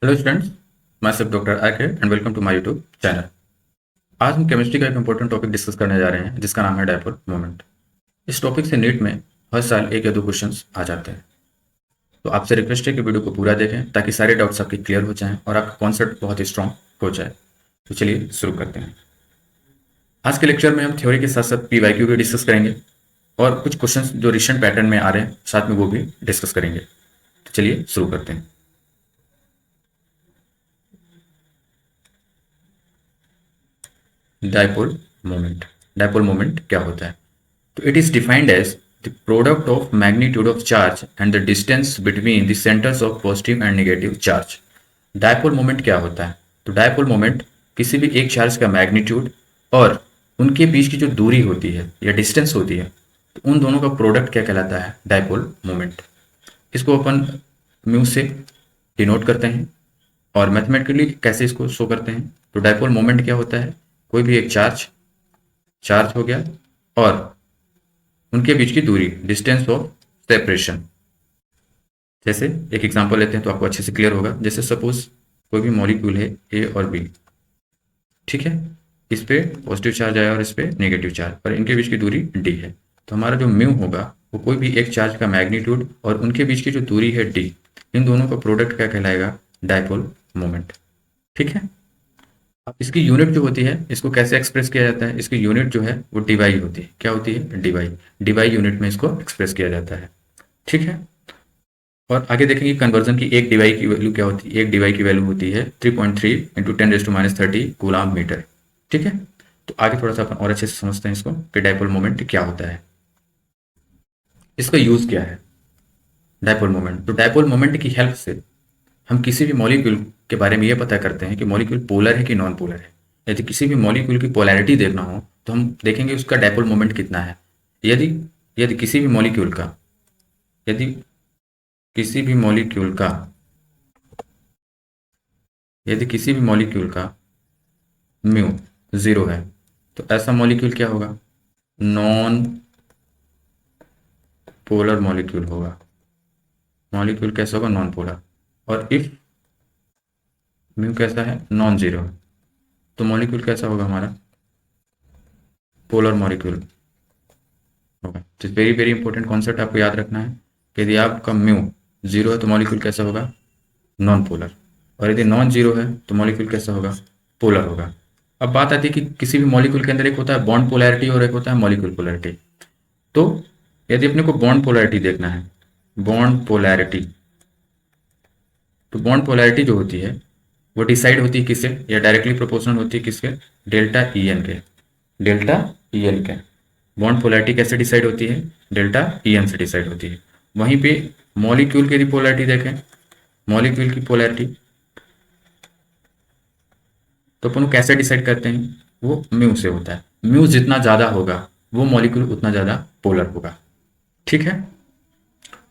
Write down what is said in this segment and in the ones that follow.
Hello students, मैं सिर्फ doctor आके and welcome to my YouTube channel. आज हम केमिस्ट्री का एक इंपॉर्टेंट टॉपिक डिस्कस करने जा रहे हैं जिसका नाम है डायपोल मोमेंट। इस टॉपिक से नीट में हर साल एक या दो क्वेश्चंस आ जाते हैं, तो आपसे रिक्वेस्ट है कि वीडियो को पूरा देखें ताकि सारे डाउट्स आपके क्लियर हो जाएं और आपका कॉन्सेप्ट बहुत ही स्ट्रॉन्ग हो जाए। तो चलिए शुरू करते हैं। आज के लेक्चर में हम थ्योरी के साथ साथ PYQ भी डिस्कस करेंगे और कुछ क्वेश्चंस जो रिसेंट पैटर्न में आ रहे हैं साथ में वो भी डिस्कस करेंगे। तो चलिए शुरू करते हैं। Dipole moment. डायपोल मोमेंट क्या होता है? तो it is defined as the product of magnitude of charge and the distance between the centers of positive and negative charge। Dipole moment क्या होता है? तो डायपोल मोमेंट किसी भी एक चार्ज का मैग्नीट्यूड और उनके बीच की जो दूरी होती है या डिस्टेंस होती है, तो उन दोनों का प्रोडक्ट क्या कहलाता है? Dipole moment. इसको अपन म्यू से डिनोट करते हैं और मैथमेटिकली कैसे इसको शो करते हैं? तो डायपोल मोमेंट क्या होता है? कोई भी एक चार्ज हो गया और उनके बीच की दूरी, डिस्टेंस ऑफ सेपरेशन। जैसे एक एग्जांपल लेते हैं तो आपको अच्छे से क्लियर होगा। जैसे सपोज कोई भी मॉलिक्यूल है ए और बी, ठीक है, इस पे पॉजिटिव चार्ज आया और इस पे नेगेटिव चार्ज, और इनके बीच की दूरी डी है। तो हमारा जो म्यू होगा वो कोई भी एक चार्ज का मैग्नीट्यूड और उनके बीच की जो दूरी है डी, इन दोनों का प्रोडक्ट क्या कहलाएगा? Dipole moment. ठीक है। अब इसकी यूनिट जो होती है, इसको कैसे एक्सप्रेस किया जाता है? इसकी यूनिट जो है वो डीवाई होती है। क्या होती है? डीवाई। डीवाई यूनिट में इसको एक्सप्रेस किया जाता है। ठीक है। और आगे देखेंगे कन्वर्जन की। एक डीवाई की वैल्यू क्या होती है? एक डीवाई की वैल्यू होती है 3.3 इंटू 10⁻³ कूलाम मीटर। ठीक है। तो आगे थोड़ा सा अपन और अच्छे से समझते हैं इसको कि डायपोल मोमेंट क्या होता है, इसका यूज क्या है। डायपोल मोमेंट, तो डायपोल मोमेंट की हेल्प से हम किसी भी मॉलिक्यूल के बारे में ये पता करते हैं कि मॉलिक्यूल पोलर है कि नॉन पोलर है। यदि किसी भी मॉलिक्यूल की पोलैरिटी देखना हो तो हम देखेंगे उसका डायपोल मोमेंट कितना है। यदि यदि किसी भी मॉलिक्यूल का यदि किसी भी मॉलिक्यूल का यदि किसी भी मॉलिक्यूल का म्यू 0 है तो ऐसा मॉलिक्यूल क्या होगा? नॉन पोलर मॉलिक्यूल होगा। मॉलिक्यूल कैसा होगा? Non polar. और इफ म्यू कैसा है? नॉन जीरो, तो मॉलिक्यूल कैसा होगा हमारा? पोलर मॉलिक्यूल होगा। तो वेरी वेरी इंपॉर्टेंट कॉन्सेप्ट आपको याद रखना है कि यदि आपका म्यू 0 है तो मॉलिक्यूल कैसा होगा? Non polar. और यदि नॉन जीरो है तो मॉलिक्यूल कैसा होगा? पोलर होगा। अब बात आती है कि किसी भी मॉलिक्यूल के अंदर एक होता है बॉन्ड पोलैरिटी और एक होता है मॉलिक्यूल पोलैरिटी। तो यदि अपने को बॉन्ड पोलैरिटी देखना है, बॉन्ड पोलैरिटी, तो बॉन्ड पोलैरिटी जो होती है वो डिसाइड होती है किससे? या डायरेक्टली प्रोपोर्शनल होती है किसके? डेल्टा ई एन के। डेल्टा ई एन के। बॉन्ड पोलैरिटी कैसे डिसाइड होती है? डेल्टा ई एन से डिसाइड होती है। वहीं पे मॉलिक्यूल की यदि पोलैरिटी देखें, मॉलिक्यूल की पोलैरिटी, तो अपन कैसे डिसाइड करते हैं? वो म्यू से होता है। म्यू जितना ज़्यादा होगा वो मॉलिक्यूल उतना ज़्यादा पोलर होगा। ठीक है।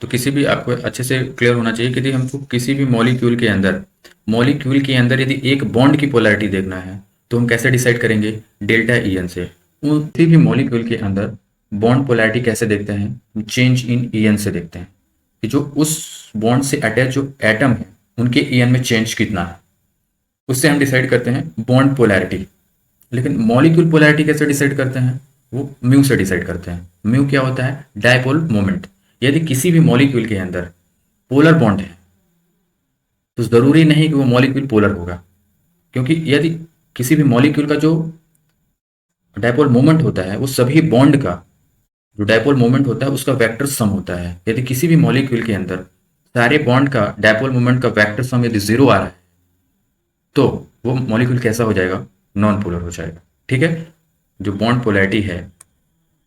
तो किसी भी, आपको अच्छे से क्लियर होना चाहिए कि यदि हमको किसी भी मॉलिक्यूल के अंदर यदि एक बॉन्ड की पोलैरिटी देखना है तो हम कैसे डिसाइड करेंगे? डेल्टा ई एन से। किसी भी मॉलिक्यूल के अंदर बॉन्ड पोलैरिटी कैसे देखते हैं? चेंज इन ई एन से देखते हैं कि जो उस बॉन्ड से अटैच जो एटम है उनके ई एन में चेंज कितना है, उससे हम डिसाइड करते हैं बॉन्ड पोलैरिटी। लेकिन मॉलिक्यूल पोलैरिटी कैसे डिसाइड करते हैं? वो म्यू से डिसाइड करते हैं। म्यू क्या होता है? Dipole moment. यदि किसी भी मॉलिक्यूल के अंदर पोलर बॉन्ड है तो जरूरी नहीं कि वो मॉलिक्यूल पोलर होगा, क्योंकि यदि किसी भी मॉलिक्यूल का जो डायपोल मोमेंट होता है वो सभी बॉन्ड का जो डायपोल मोमेंट होता है उसका वेक्टर सम होता है। यदि किसी भी मॉलिक्यूल के अंदर सारे बॉन्ड का डायपोल मोमेंट का वेक्टर सम यदि 0 आ रहा है तो वो मॉलिक्यूल कैसा हो जाएगा? नॉन पोलर हो जाएगा। ठीक है। जो बॉन्ड पोलैरिटी है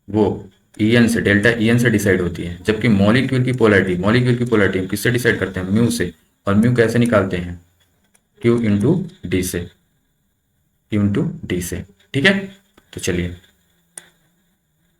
वो ई एन से, डेल्टा ई एन से डिसाइड होती है, जबकि मॉलिक्यूल की पोलैरिटी हम किससे डिसाइड करते हैं? म्यू से। और म्यू कैसे निकालते हैं? क्यू इंटू डी से। क्यू इंटू डी से। ठीक है। तो चलिए,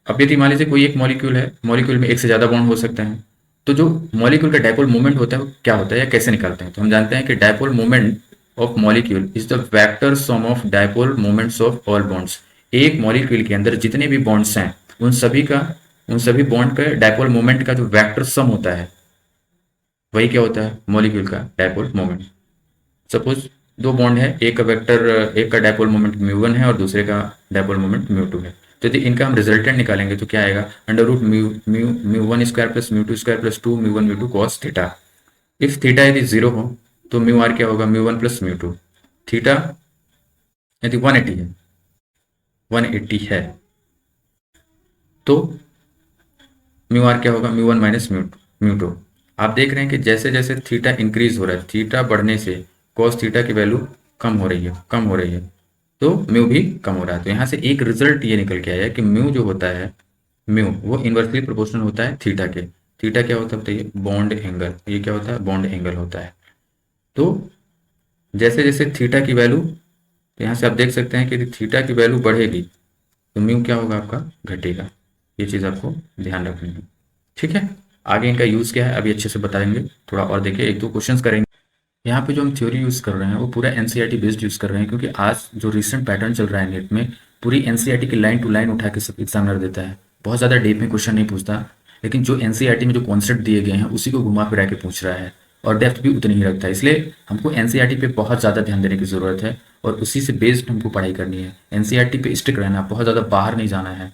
अब यदि मान लीजिए कोई एक मॉलिक्यूल है, मॉलिक्यूल में एक से ज़्यादा बॉन्ड हो सकते हैं, तो जो मॉलिक्यूल का डायपोल मोमेंट होता है वो क्या होता है या कैसे निकालते हैं? तो हम जानते हैं कि dipole moment of molecule is the vector sum of dipole moments of all bonds. एक मॉलिक्यूल के अंदर जितने भी बॉन्ड्स हैं उन सभी बॉन्ड पे डायपोल मोमेंट का जो वेक्टर सम होता है वही क्या होता है? मॉलिक्यूल का डायपोल मोमेंट। सपोज दो बॉन्ड है, एक का वेक्टर, एक का डायपोल मोमेंट म्यू 1 है और दूसरे का डायपोल मोमेंट म्यू 2 है। तो यदि इनका हम रिजल्टेंट निकालेंगे तो क्या आएगा, under root mu mu mu 1 square plus mu 2 square plus 2 mu 1 mu 2 cos theta. If theta यदि 0 हो तो म्यू आर क्या होगा, म्यू 1 प्लस म्यू 2। थीटा यदि 180 है, 180 है तो म्यू आर क्या होगा, म्यू 1 माइनस म्यू 2। आप देख रहे हैं कि जैसे जैसे थीटा इंक्रीज हो रहा है, थीटा बढ़ने से कॉस थीटा की वैल्यू कम हो रही है, कम हो रही है, तो म्यू भी कम हो रहा है। तो यहाँ से एक रिजल्ट ये निकल के आया कि म्यू जो होता है, म्यू वो इन्वर्सली प्रोपोर्शनल होता है थीटा के। थीटा क्या होता है बताइए, बॉन्ड एंगल। ये क्या होता है, बॉन्ड एंगल होता है। तो जैसे जैसे थीटा की वैल्यू, यहाँ से आप देख सकते हैं कि यदि थीटा की वैल्यू बढ़ेगी तो म्यू क्या होगा, आपका घटेगा। ये चीज़ आपको ध्यान रखनी है। ठीक है, आगे इनका यूज़ क्या है अभी अच्छे से बताएंगे। थोड़ा और देखिए, एक दो क्वेश्चंस करेंगे। यहाँ पे जो हम थ्योरी यूज़ कर रहे हैं वो पूरा एनसीईआरटी बेस्ड यूज़ कर रहे हैं, क्योंकि आज जो रिसेंट पैटर्न चल रहा है नेट में, पूरी एनसीईआरटी की लाइन टू लाइन उठा के सब एग्जामिनर देता है। बहुत ज़्यादा डीप में क्वेश्चन नहीं पूछता, लेकिन जो एनसीईआरटी में जो कॉन्सेप्ट दिए गए हैं उसी को घुमा फिरा के पूछ रहा है, और डेप्थ भी उतनी ही रखता है। इसलिए हमको एनसीईआरटी पे बहुत ज़्यादा ध्यान देने की ज़रूरत है, और उसी से बेस्ड हमको पढ़ाई करनी है। एनसीईआरटी पे स्टिक रहना, बहुत ज़्यादा बाहर नहीं जाना है।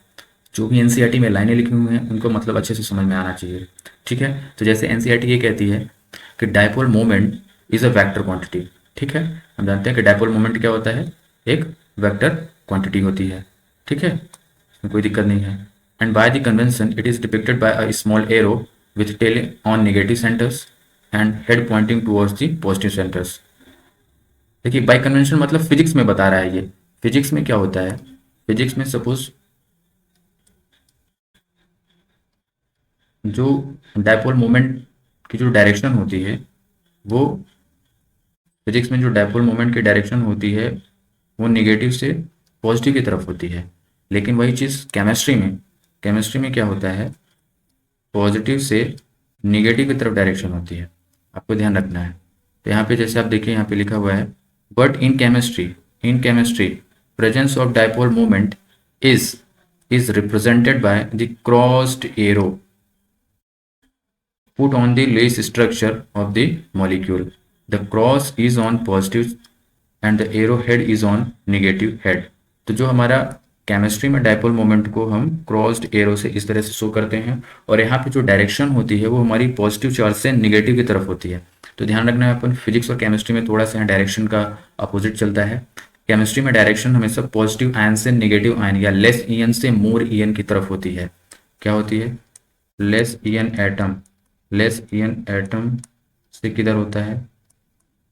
जो भी एनसीईआरटी में लाइनें लिखी हुई हैं उनको मतलब अच्छे से समझ में आना चाहिए। ठीक है, तो जैसे एनसीईआरटी ये कहती है कि dipole moment is a vector quantity. ठीक है, हम जानते हैं कि डायपोल मोमेंट क्या होता है, एक वेक्टर क्वांटिटी होती है। ठीक है, इसमें कोई दिक्कत नहीं है। And by the convention it is depicted by a small arrow with tail on negative centres and head pointing towards the positive centres. देखिए, बाय कन्वेंशन मतलब फिजिक्स में बता रहा है ये। फिजिक्स में क्या होता है, फिजिक्स में सपोज जो डायपोल मोमेंट की जो डायरेक्शन होती है, वो फिजिक्स में जो डायपोल मोमेंट की डायरेक्शन होती है वो निगेटिव से पॉजिटिव की तरफ होती है। लेकिन वही चीज़ केमिस्ट्री में क्या होता है, पॉजिटिव से निगेटिव की तरफ डायरेक्शन होती है। आपको ध्यान रखना है। तो यहाँ पे जैसे आप देखिए, यहाँ पे लिखा हुआ है, but in chemistry presence of dipole moment is represented by the crossed arrow put on the lace structure of the molecule. The cross is on positive and the arrowhead is on negative head. तो जो हमारा chemistry में dipole moment को हम crossed arrow से इस तरह से शो करते हैं, और यहाँ पे जो डायरेक्शन होती है वो हमारी पॉजिटिव चार्ज से निगेटिव की तरफ होती है। तो ध्यान रखना है, अपन फिजिक्स और केमिस्ट्री में थोड़ा सा यहाँ डायरेक्शन का अपोजिट चलता है। केमिस्ट्री में डायरेक्शन हमेशा पॉजिटिव आयन से निगेटिव आयन या लेस ईएन से मोर ईएन की तरफ होती है। क्या होती है, लेस ईएन एटम से किधर होता है,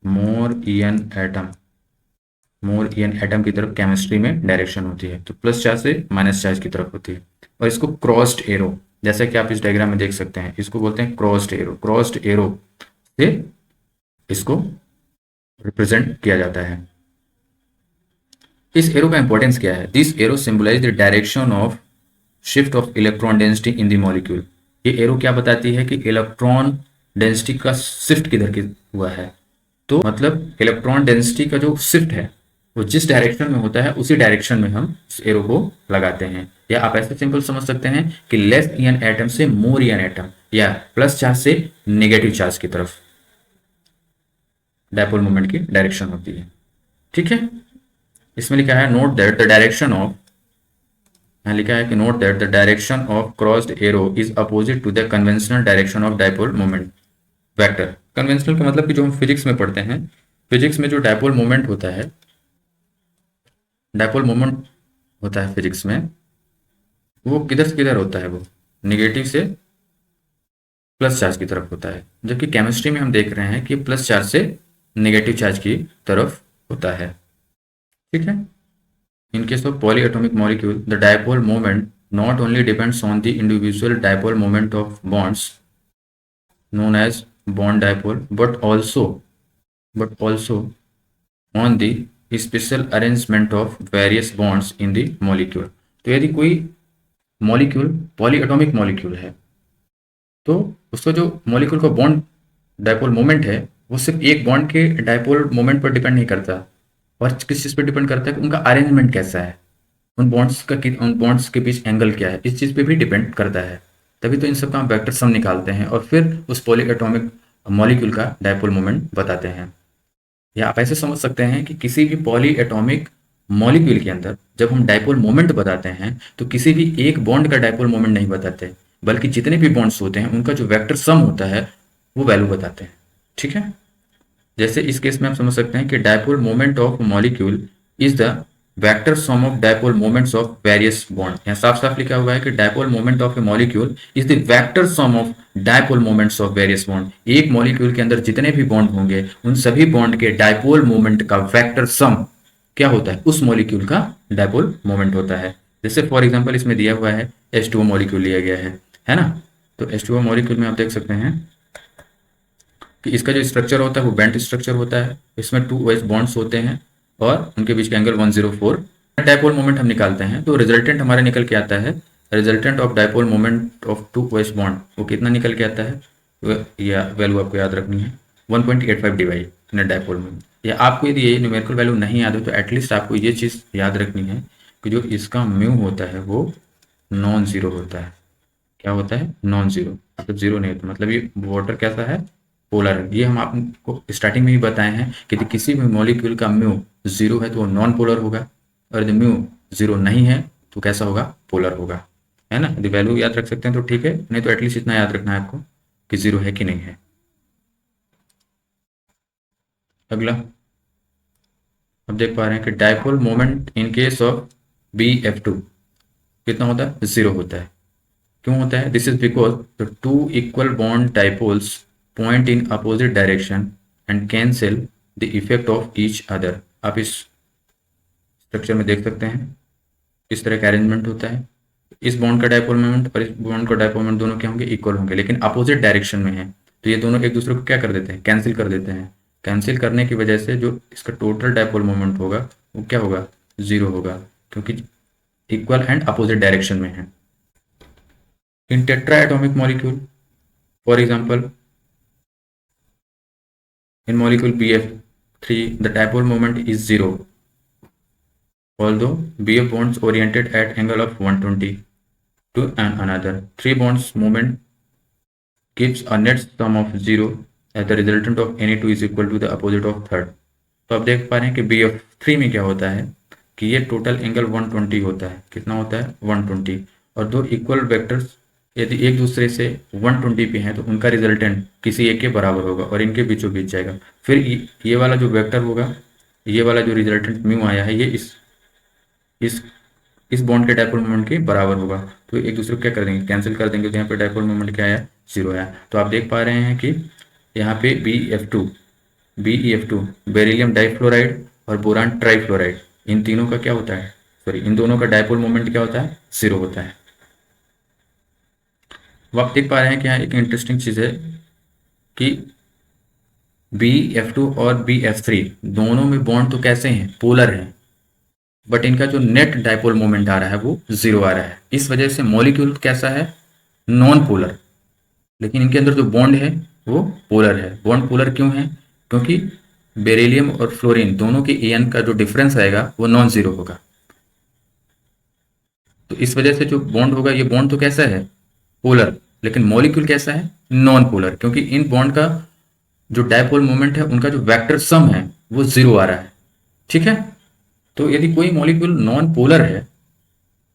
मोर ईएन एटम की तरफ केमिस्ट्री में डायरेक्शन होती है। तो प्लस चार्ज से माइनस चार्ज की तरफ होती है। और इसको क्रॉस्ड एरो, जैसा कि आप इस डायग्राम में देख सकते हैं, इसको बोलते हैं क्रॉस्ड एरो से इसको रिप्रेजेंट किया जाता है। इस एरो का इंपॉर्टेंस क्या है, this arrow symbolise the direction of shift of electron density in the molecule. ये एरो क्या बताती है कि इलेक्ट्रॉन डेंसिटी का शिफ्ट किधर की हुआ है। तो मतलब इलेक्ट्रॉन डेंसिटी का जो शिफ्ट है वो जिस डायरेक्शन में होता है उसी डायरेक्शन में हम इस एरो को लगाते हैं। या आप ऐसे सिंपल समझ सकते हैं कि लेस ईएन एटम से मोर ईएन एटम, या प्लस चार्ज से नेगेटिव चार्ज की तरफ डायपोल मोमेंट की डायरेक्शन होती है। ठीक है, इसमें लिखा है note that the direction of, यहाँ लिखा है कि note that the direction of crossed arrow is opposite to the conventional direction of dipole moment vector. Conventional का मतलब कि जो हम फिजिक्स में पढ़ते हैं, फिजिक्स में जो डायपोल मोमेंट होता है, फिजिक्स में वो किधर से किधर होता है, वो निगेटिव से प्लस चार्ज की तरफ होता है। जबकि केमिस्ट्री में हम देख रहे हैं कि प्लस चार्ज से नेगेटिव चार्ज की तरफ होता है। ठीक है, in case of polyatomic molecule the dipole moment not only depends on the individual dipole moment of bonds known as bond dipole but also on the special arrangement of various bonds in the molecule। तो यदि कोई molecule polyatomic molecule है तो उसका जो molecule का bond dipole moment है वो सिर्फ एक बॉन्ड के डायपोल मोमेंट पर डिपेंड नहीं करता, और किस चीज़ पर डिपेंड करता है कि उनका अरेंजमेंट कैसा है, उन बॉन्ड्स के बीच एंगल क्या है, इस चीज़ पे भी डिपेंड करता है। तभी तो इन सब का हम वेक्टर सम निकालते हैं और फिर उस पॉलीएटॉमिक मॉलिक्यूल का डायपोल मोमेंट बताते हैं। या आप ऐसे समझ सकते हैं कि किसी भी पॉली एटॉमिक मॉलिक्यूल के अंदर जब हम डायपोल मोमेंट बताते हैं तो किसी भी एक बॉन्ड का डायपोल मोमेंट नहीं बताते, बल्कि जितने भी बॉन्ड्स होते हैं उनका जो वेक्टर सम होता है वो वैल्यू बताते हैं। ठीक है, जैसे इस केस में आप समझ सकते हैं कि dipole moment of molecule is the vector sum of dipole moments of various bond. यहाँ साफ साफ लिखा हुआ है कि dipole moment of A molecule is the vector sum of dipole moments of various bond. एक मॉलिक्यूल के अंदर जितने भी बॉन्ड होंगे उन सभी बॉन्ड के डायपोल मोमेंट का वेक्टर सम क्या होता है, उस मॉलिक्यूल का डायपोल मोमेंट होता है। जैसे फॉर एग्जांपल इसमें दिया हुआ है H2O मॉलिक्यूल लिया गया है ना। तो H2O मॉलिक्यूल में आप देख सकते हैं कि इसका जो स्ट्रक्चर होता है वो बेंट स्ट्रक्चर होता है, इसमें 2 OH बॉन्ड्स होते हैं और उनके बीच का एंगल 104। डायपोल मोमेंट हम निकालते हैं तो रिजल्टेंट हमारा निकल के आता है, resultant of dipole moment of 2 OH bond वो कितना निकल के आता है, या वैल्यू आपको याद रखनी है 1.85 डिवाई इन डायपोल मोमेंट। या आपको यदि ये न्यूमेरिकल वैल्यू नहीं याद हो तो एटलीस्ट आपको ये चीज़ याद रखनी है कि जो इसका म्यू होता है वो नॉन जीरो होता है। क्या होता है, नॉन जीरो, मतलब जीरो नहीं होता, मतलब ये वाटर कैसा है, पोलर है। ये हम आपको स्टार्टिंग में ही बताए हैं कि यदि किसी भी मॉलिक्यूल का म्यू जीरो है तो वो नॉन पोलर होगा, और यदि म्यू जीरो नहीं है तो कैसा होगा, पोलर होगा, है ना। यदि वैल्यू याद रख सकते हैं तो ठीक है, नहीं तो एटलीस्ट इतना याद रखना है आपको कि जीरो है कि नहीं है। अगला अब देख पा रहे हैं कि dipole moment in case of BF2 कितना होता है, जीरो होता है। क्यों होता है, this is because the two equal bond dipoles point in opposite direction and cancel the effect of each other. आप इस स्ट्रक्चर में देख सकते हैं इस तरह का अरेंजमेंट होता है। इस बॉन्ड का डायपोल मोमेंट और इस बॉन्ड का डायपोल मोमेंट दोनों क्या होंगे, इक्वल होंगे, लेकिन अपोजिट डायरेक्शन में है तो ये दोनों एक दूसरे को क्या कर देते हैं, कैंसिल कर देते हैं। कैंसिल करने की वजह से जो इसका टोटल डायपोल मोमेंट होगा वो क्या होगा, जीरो होगा, क्योंकि इक्वल एंड अपोजिट डायरेक्शन में है। In tetraatomic molecule for example in molecule BF3 the dipole moment is zero although BF bonds oriented at angle of 120 to another. Three bonds moment gives a net sum of zero as the resultant of any two is equal to the opposite of third. तो आप देख पा रहे हैं कि BF3 में क्या होता है कि ये टोटल एंगल 120 होता है, कितना होता है 120, और दो इक्वल वेक्टर्स यदि एक दूसरे से 120 पे हैं तो उनका रिजल्टेंट किसी एक के बराबर होगा और इनके बीचों बीच जाएगा। फिर ये वाला जो वेक्टर होगा, ये वाला जो रिजल्टेंट म्यू आया है ये इस इस बॉन्ड के डायपोल मोमेंट के बराबर होगा, तो एक दूसरे को क्या कर देंगे, कैंसिल कर देंगे। तो यहाँ पे डायपोल मोमेंट क्या आया, जीरो आया। तो आप देख पा रहे हैं कि यहाँ पे BeF2 बेरिलियम डाइफ्लोराइड और बोरान ट्राइफ्लोराइड, इन तीनों का क्या होता है, सॉरी इन दोनों का डायपोल मोमेंट क्या होता है, जीरो होता है। वो आप देख पा रहे हैं कि यहाँ एक इंटरेस्टिंग चीज़ है कि BF2 और BF3 दोनों में बॉन्ड तो कैसे हैं, पोलर हैं, बट इनका जो नेट डायपोल मोमेंट आ रहा है वो जीरो आ रहा है। इस वजह से मॉलिक्यूल कैसा है, नॉन पोलर, लेकिन इनके अंदर जो बॉन्ड है वो पोलर है। बॉन्ड पोलर क्यों है, क्योंकि बेरिलियम और फ्लोरीन दोनों के AN का जो डिफरेंस आएगा वो नॉन जीरो होगा। तो इस वजह से जो बॉन्ड होगा, ये बॉन्ड तो कैसा है, पोलर, लेकिन मॉलिक्यूल कैसा है, नॉन पोलर, क्योंकि इन बॉन्ड का जो डायपोल मोमेंट है उनका जो वेक्टर सम है वो जीरो आ रहा है। ठीक है, तो यदि कोई मॉलिक्यूल नॉन पोलर है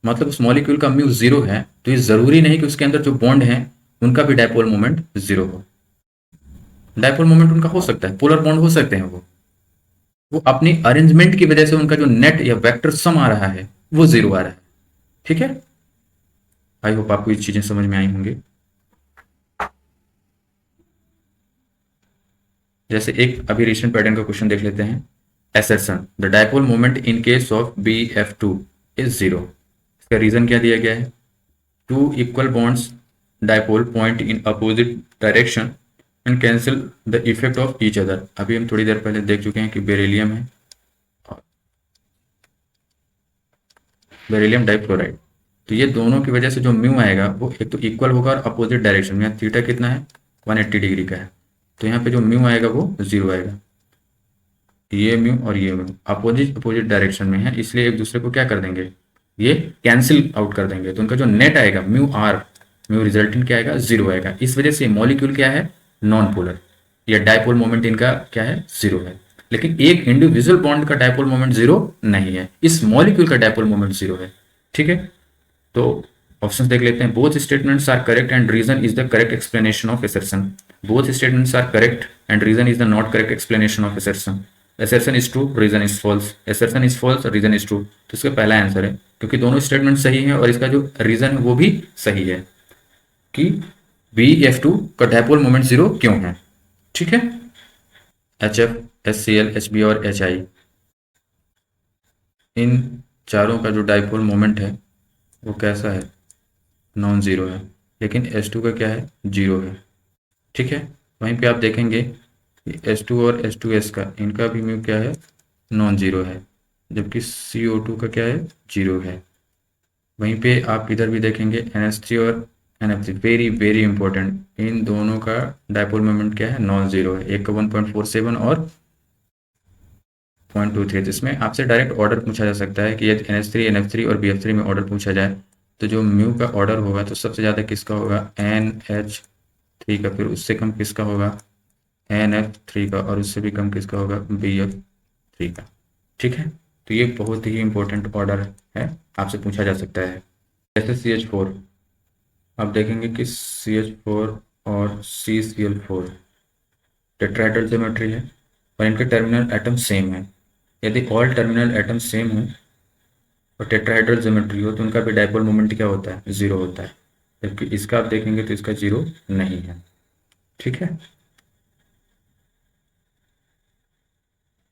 मतलब उस मॉलिक्यूल का म्यू जीरो है, तो ये जरूरी नहीं कि उसके अंदर जो बॉन्ड है उनका भी डायपोल मोमेंट जीरो हो। डायपोल मोमेंट उनका हो सकता है, पोलर बॉन्ड हो सकते हैं, वो अपनी अरेंजमेंट की वजह से उनका जो नेट या वेक्टर सम आ रहा है वो जीरो आ रहा है। ठीक है, आई होप आपको ये चीजें समझ में आई होंगी। जैसे एक अभी रिसेंट पैटर्न का क्वेश्चन देख लेते हैं। Assertion the dipole moment in case of BF2 is zero. इसका रीजन क्या दिया गया है, two equal bonds dipole point in opposite direction and cancel the effect of each other. अभी हम थोड़ी देर पहले देख चुके हैं कि बेरिलियम है और बेरिलियम डाइफ्लोराइड, तो ये दोनों की वजह से जो म्यू आएगा वो एक तो इक्वल होगा और अपोजिट डायरेक्शन में, थीटा कितना है 180 डिग्री का है, तो यहाँ पे जो म्यू आएगा वो जीरो आएगा। ये म्यू और ये म्यू अपोजिट डायरेक्शन में है, इसलिए एक दूसरे को क्या कर देंगे, ये कैंसिल आउट कर देंगे, तो उनका जो नेट आएगा म्यू रिजल्टेंट क्या आएगा, जीरो आएगा। इस वजह से मॉलिक्यूल क्या है, नॉन पोलर, या डायपोल मोमेंट इनका क्या है, जीरो है। लेकिन एक इंडिविजुअल बॉन्ड का डायपोल मोमेंट जीरो नहीं है, इस मॉलिक्यूल का डायपोल मोमेंट जीरो है। ठीक है, तो ऑप्शंस देख लेते हैं। Both statements are correct and reason is the correct explanation of assertion। Both statements are correct and reason is the not correct explanation of assertion। assertion is true, reason is false. assertion is false, reason is true. तो इसका पहला answer है, क्योंकि दोनों statement सही है और इसका जो रीजन है वो भी सही है कि BF2 का डायपोल मोमेंट जीरो क्यों है। ठीक है, HF, HCl, HB और HI, इन चारों का जो डायपोल मोमेंट है वो कैसा है, नॉन ज़ीरो है। लेकिन H2 का क्या है, जीरो है। ठीक है, वहीं पे आप देखेंगे कि H2 और H2S का, इनका भी म्यू क्या है, नॉन ज़ीरो है, जबकि CO2 का क्या है, जीरो है। वहीं पे आप इधर भी देखेंगे NH3 और NF3, वेरी वेरी इंपॉर्टेंट, इन दोनों का डायपोल मोमेंट क्या है, नॉन ज़ीरो है। एक का 1.47 और 0.23। तो इसमें आपसे डायरेक्ट ऑर्डर पूछा जा सकता है कि यदि NH3, NF3 और BF3 में ऑर्डर पूछा जाए तो जो म्यू का ऑर्डर होगा तो सबसे ज़्यादा किसका होगा, NH3 का, फिर उससे कम किसका होगा, NF3 का, और उससे भी कम किसका होगा, BF3 का। ठीक है, तो ये बहुत ही इंपॉर्टेंट ऑर्डर है, आपसे पूछा जा सकता है। जैसे CH4, आप देखेंगे कि CH4 और CCl4 टेट्राहेड्रल ज्योमेट्री है और इनके टर्मिनल एटम सेम है। यदि ऑल टर्मिनल एटम सेम हो और टेट्राहेड्रल ज्योमेट्री हो तो उनका भी डायपोल मोमेंट क्या होता है, जीरो होता है। जबकि इसका आप देखेंगे तो इसका जीरो नहीं है। ठीक है,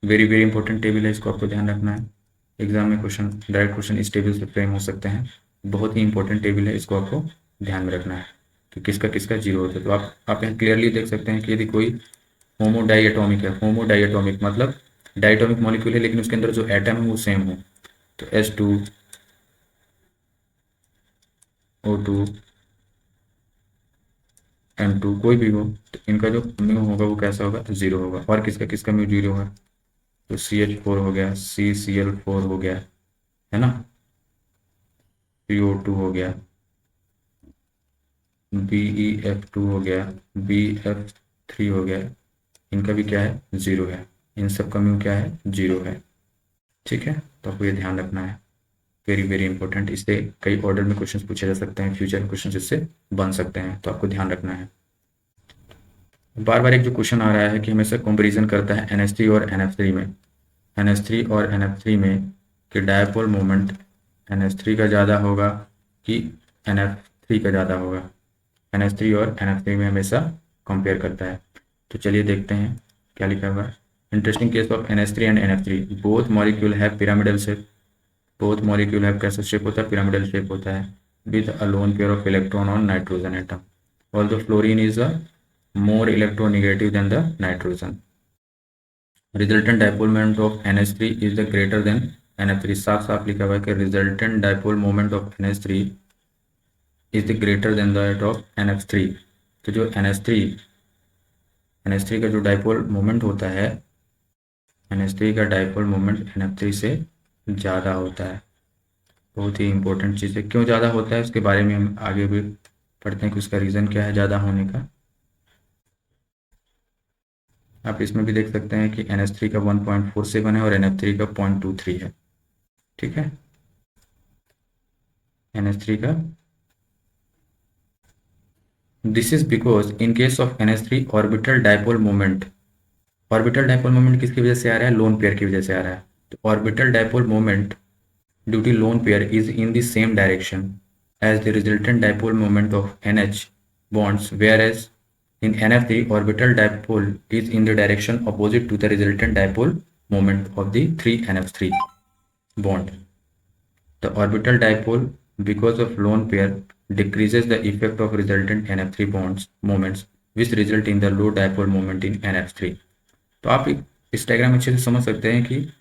वेरी वेरी इंपॉर्टेंट टेबल है, इसको आपको ध्यान रखना है। एग्जाम में क्वेश्चन, डायरेक्ट क्वेश्चन इस टेबल से फ्रेम हो सकते हैं। बहुत ही इंपॉर्टेंट टेबल है, इसको आपको ध्यान में रखना है कि किसका किसका जीरो होता है। तो आप यहाँ क्लियरली देख सकते हैं कि यदि कोई होमोडाइएटॉमिक है, होमोडाइएटॉमिक मतलब डाइटॉमिक मॉलिक्यूल है लेकिन उसके अंदर जो एटम है वो सेम हो, तो H2, O2, M2 कोई भी हो, तो इनका जो म्यू होगा वो कैसा होगा, जीरो होगा। और किसका किसका म्यू जीरो है, तो CH4 हो गया, CCl4 हो गया, है ना, CO2 हो गया, BeF2 हो गया, BF3 हो गया, इनका भी क्या है, जीरो है। इन सब का म्यू क्या है, जीरो है। ठीक है, तो आपको ये ध्यान रखना है, वेरी वेरी इंपॉर्टेंट। इससे कई ऑर्डर में क्वेश्चन पूछे जा सकते हैं, फ्यूचर में क्वेश्चन इससे बन सकते हैं, तो आपको ध्यान रखना है। बार बार एक जो क्वेश्चन आ रहा है कि हमेशा कंपैरिजन करता है NH3 और NF3 में, NH3 और NF3 में कि डायपोल मोमेंट NH3 का ज़्यादा होगा कि NF3 का ज़्यादा होगा। NH3 और NF3 में हमेशा कंपेयर करता है। तो चलिए देखते हैं क्या लिखा हुआ है। Interesting case of NH3 and NF3, both molecule है पिरामिडल शेप। बोथ मॉलिक्यूल है कैसा शेप होता है, पिरामिडल शेप होता है, with a lone pair of electron on nitrogen atom. Although fluorine is a more electronegative than the nitrogen. Resultant dipole moment of NH3 is the greater than NF3। साफ साफ लिखा हुआ है कि resultant dipole moment of NH3 is the greater than that of NF3। तो जो NH3 का जो डायपोल मोमेंट होता है, NH3 का डायपोल मोमेंट NF3 से ज़्यादा होता है। बहुत ही इंपॉर्टेंट चीज़ है, क्यों ज़्यादा होता है उसके बारे में हम आगे भी पढ़ते हैं कि उसका रीज़न क्या है ज़्यादा होने का। आप इसमें भी देख सकते हैं कि NH3 का 1.47 है और NF3 का 0.23 है। ठीक है, NH3 का, this is because in case of NH3 orbital dipole moment, orbital dipole moment किसकी वजह से आ रहा है, लोन पेयर की वजह से आ रहा है। तो orbital dipole moment due to lone pair is in the same direction as the resultant dipole moment of NH bonds, whereas in NF3 orbital dipole is in the direction opposite to the resultant dipole moment of the 3NF3 bond. The orbital dipole because of lone pair decreases the effect of resultant NF3 bonds moments which result in the low dipole moment in NF3। तो आप इस diagram अच्छे से समझ सकते हैं कि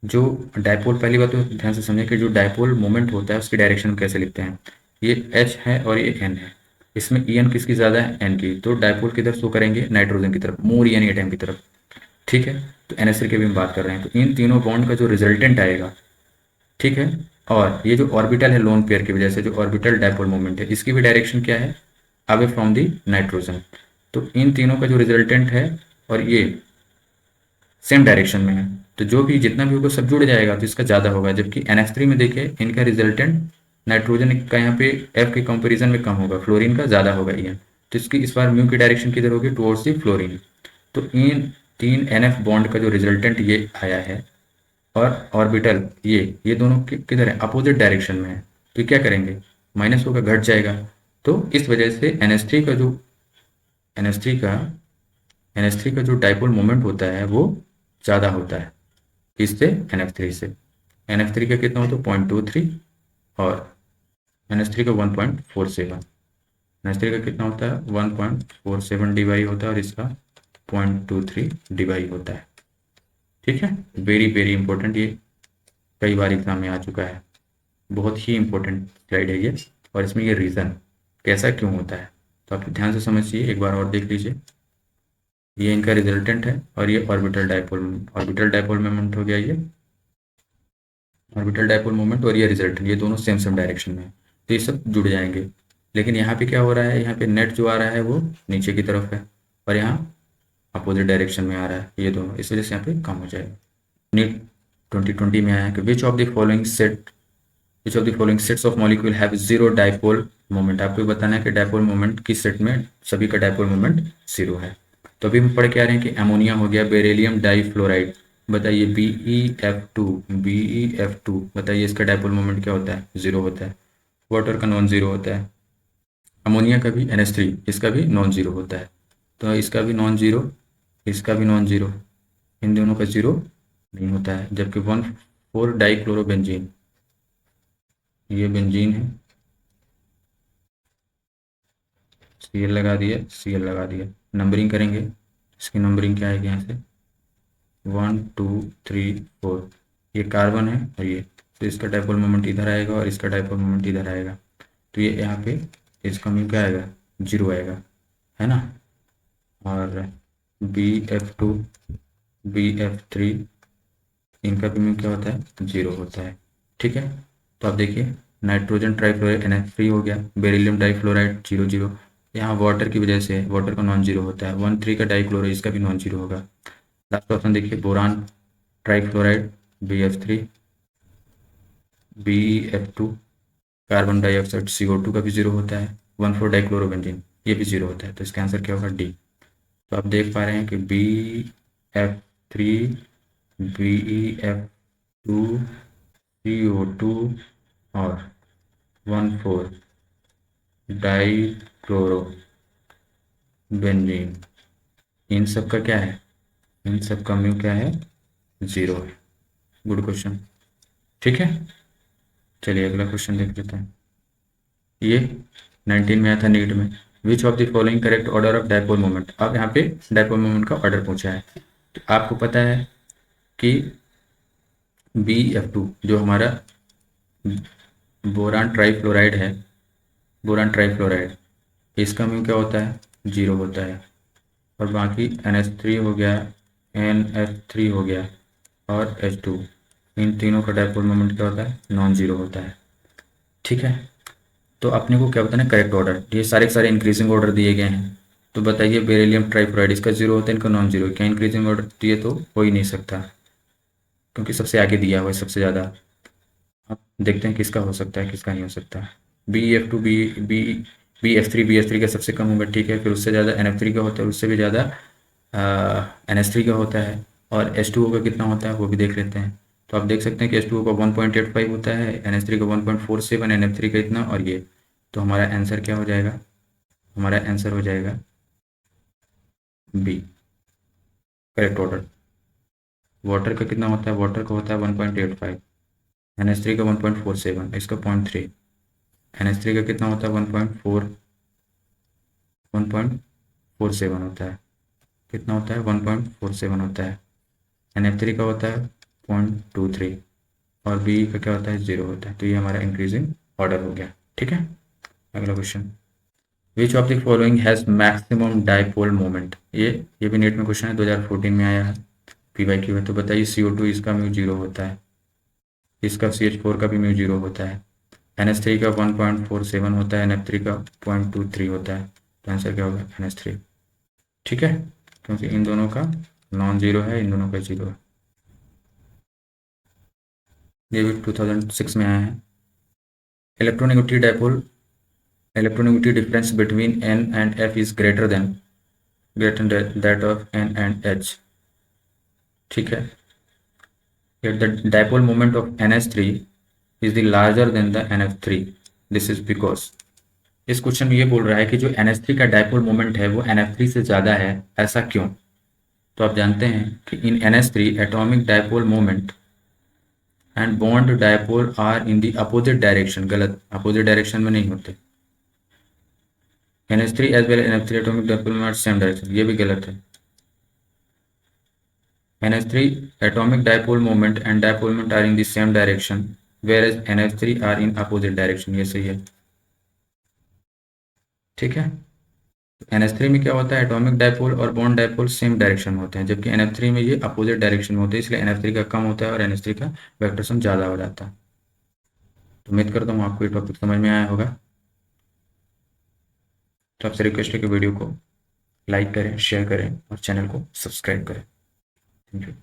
जो डायपोल, पहली बात तो ध्यान से समझें कि जो डायपोल मोमेंट होता है उसकी डायरेक्शन हम कैसे लिखते हैं। ये H है और ये N है, इसमें En किसकी ज़्यादा है, N की, तो डायपोल किधर शो करेंगे, नाइट्रोजन की तरफ, मोर En एटम की तरफ। ठीक है, तो NH3 की भी हम बात कर रहे हैं, तो इन तीनों बॉन्ड का जो रिजल्टेंट आएगा, ठीक है, और ये जो ऑर्बिटल है लोन पेयर की वजह से जो ऑर्बिटल डायपोल मोमेंट है इसकी भी डायरेक्शन क्या है, अवे फ्रॉम दी नाइट्रोजन। तो इन तीनों का जो रिजल्टेंट है और ये सेम डायरेक्शन में है, तो जो भी जितना भी होगा सब जुड़ जाएगा, तो इसका ज़्यादा होगा। जबकि NH3 में देखिए इनका रिजल्टेंट नाइट्रोजन का यहाँ पे F के कंपेरिजन में कम होगा, फ्लोरीन का ज़्यादा होगा ये। तो इसकी इस बार म्यू की डायरेक्शन किधर होगी, टुवर्ड्स दी फ्लोरीन। तो इन तीन NF बॉन्ड का जो रिजल्टेंट ये आया है और ऑर्बिटल ये दोनों किधर है, अपोजिट डायरेक्शन में है, तो क्या करेंगे, माइनस होगा, घट जाएगा। तो इस वजह से NH3 का जो NH3 का NH3 का जो डाइपोल मोमेंट होता है वो ज़्यादा होता है इससे, NF3 से। NF3 का कितना होता है 0.23 और NH3 का 1.47। NH3 का कितना होता है 1.47 DY होता है और इसका 0.23 DY होता है। ठीक है, वेरी वेरी इंपॉर्टेंट, ये कई बार एग्जाम में आ चुका है, बहुत ही इंपॉर्टेंट स्लाइड है ये। और इसमें ये रीज़न कैसा क्यों होता है तो आप ध्यान से समझिए, एक बार और देख लीजिए। ये इनका रिजल्टेंट है और ये ऑर्बिटल डाइपोल मोमेंट हो गया, ये ऑर्बिटल डाइपोल मोमेंट और ये रिजल्टेंट, ये दोनों सेम सेम डायरेक्शन में है, तो ये सब जुड़ जाएंगे। लेकिन यहाँ पे क्या हो रहा है, यहाँ पे नेट जो आ रहा है वो नीचे की तरफ है और यहाँ अपोजिट डायरेक्शन में आ रहा है, ये दोनों, इस वजह से यहाँ पे कम हो जाएगा। नीट 2020 में आया है कि which of the following sets of molecule have zero dipole moment. आपको बताना है कि डाइपोल मोमेंट किस सेट में सभी का डाइपोल मोमेंट जीरो है। तो अभी हम पढ़ के आ रहे हैं कि अमोनिया हो गया, बेरिलियम डाइफ्लोराइड, बताइए BeF2 बताइए इसका डाइपोल मोमेंट क्या होता है, जीरो होता है। वाटर का नॉन जीरो होता है, अमोनिया का भी NH3 इसका भी नॉन जीरो होता है, तो इसका भी नॉन जीरो, इसका भी नॉन जीरो, इन दोनों का जीरो नहीं होता है। जबकि 1,4 डाइक्लोरोबेंजीन, ये बेंजीन है, Cl लगा दिया, Cl लगा दिया, नंबरिंग करेंगे, इसकी नंबरिंग क्या आएगी यहाँ से 1 2 3 4, ये कार्बन है और ये, तो इसका डाइपोल मोमेंट इधर आएगा और इसका डाइपोल मोमेंट इधर आएगा, तो ये यहाँ पे इसका म्यू क्या आएगा, जीरो आएगा, है ना। और BF2 BF3 इनका भी म्यू क्या होता है, जीरो होता है। ठीक है, तो आप देखिए नाइट्रोजन ट्राइफ्लोराइड NH3 हो गया, बेरिलियम डाइफ्लोराइड 0 0, यहाँ वाटर की वजह से वाटर का नॉन जीरो होता है, 1,3 का डाइक्लोरो इसका भी नॉन जीरो होगा। लास्ट ऑप्शन देखिए boron trifluoride BF3 BeF2, carbon dioxide CO2 का भी जीरो होता है, 1,4 डाइक्लोरोबेंजीन ये भी जीरो होता है, तो इसका आंसर क्या होगा D। तो आप देख पा रहे हैं कि BF3 BeF2 CO2 और 1,4 डाइक्लोरोबेंजीन, इन सब का क्या है, इन सब का म्यू क्या है, जीरो है। गुड क्वेश्चन, ठीक है। चलिए अगला क्वेश्चन देख लेते हैं। ये 19 में आया था नीट में, which of the following correct order of dipole moment. अब यहाँ पे डाइपोल मोमेंट का ऑर्डर पूछा है, तो आपको पता है कि BF2 जो हमारा बोरान ट्राइफ्लोराइड है, बोरान ट्राइफ्लोराइड इसका म्यू क्या होता है, जीरो होता है। और बाकी NH3 हो गया, NF3 हो गया और H2, इन तीनों का डाइपोल मोमेंट क्या होता है, नॉन जीरो होता है। ठीक है, तो अपने को क्या बताना है, करेक्ट ऑर्डर। ये सारे के सारे इंक्रीजिंग ऑर्डर दिए गए हैं, तो बताइए बेरिलियम ट्राइफ्लोराइड इसका जीरो होता है, इनका नॉन जीरो, क्या इंक्रीजिंग ऑर्डर दिए तो हो ही नहीं सकता, क्योंकि सबसे आगे दिया हुआ है सबसे ज़्यादा। अब देखते हैं किसका हो सकता है किसका नहीं हो सकता। BF2 BF3 का सबसे कम होगा, ठीक है, फिर उससे ज़्यादा NF3 का होता है, उससे भी ज़्यादा NH3 का होता है, और H2O का कितना होता है वो भी देख लेते हैं। तो आप देख सकते हैं कि H2O का 1.85 होता है, NH3 का 1.47, NF3 का इतना और ये, तो हमारा आंसर क्या हो जाएगा, हमारा आंसर हो जाएगा B, करेक्ट ऑर्डर। वाटर का कितना होता है, वाटर का होता है 1.85, NH3 का 1.47, इसका 0.3, NH3 का कितना होता है 1.47 होता है, कितना होता है 1.47 होता है, NF3 का होता है 0.23 और B का क्या होता है, जीरो होता है। तो ये हमारा इंक्रीजिंग ऑर्डर हो गया। ठीक है, अगला question, which of the following has maximum dipole moment. ये भी नेट में क्वेश्चन है, 2014 में आया है, PYQ है। तो बताइए CO2 इसका म्यू जीरो होता है, इसका CH4 का भी म्यू जीरो होता है, NH3 का 1.47 होता है, NF3 का 0.23 होता है, तो आंसर क्या होगा NH3। ठीक है, क्योंकि इन दोनों का नॉन जीरो है, इन दोनों का जीरो है। ये भी 2006 में आया है। Electronegative dipole, electronegative difference between n and f is greater that of n and h। ठीक है। Yet the dipole moment of NH3 is the larger than the NF3। This is because इस question में ये बोल रहा है कि जो NH3 का डायपोल मोमेंट है वो NF3 से ज़्यादा है, ऐसा क्यों? तो आप जानते हैं कि in NH3 atomic dipole moment and bond dipole are in the opposite direction. गलत, अपोजिट डायरेक्शन में नहीं होते। NH3 as well NF3 atomic dipole moment same direction, ये भी गलत है। NH3 atomic dipole moment and dipole moment are in the same direction whereas NH3 are in opposite direction। ये सही है। ठीक है। NH3 में क्या होता है, एटॉमिक डायपोल और बॉन्ड डायपोल सेम डायरेक्शन में होते हैं, जबकि NF3 में ये अपोजिट डायरेक्शन में होते हैं, इसलिए NF3 का कम होता है और NH3 का वेक्टर सम ज़्यादा हो जाता है। तो उम्मीद करता हूँ आपको ये टॉपिक समझ में आया होगा। तो आपसे रिक्वेस्ट है कि वीडियो को लाइक करें, शेयर करें और चैनल को सब्सक्राइब करें। Thank you.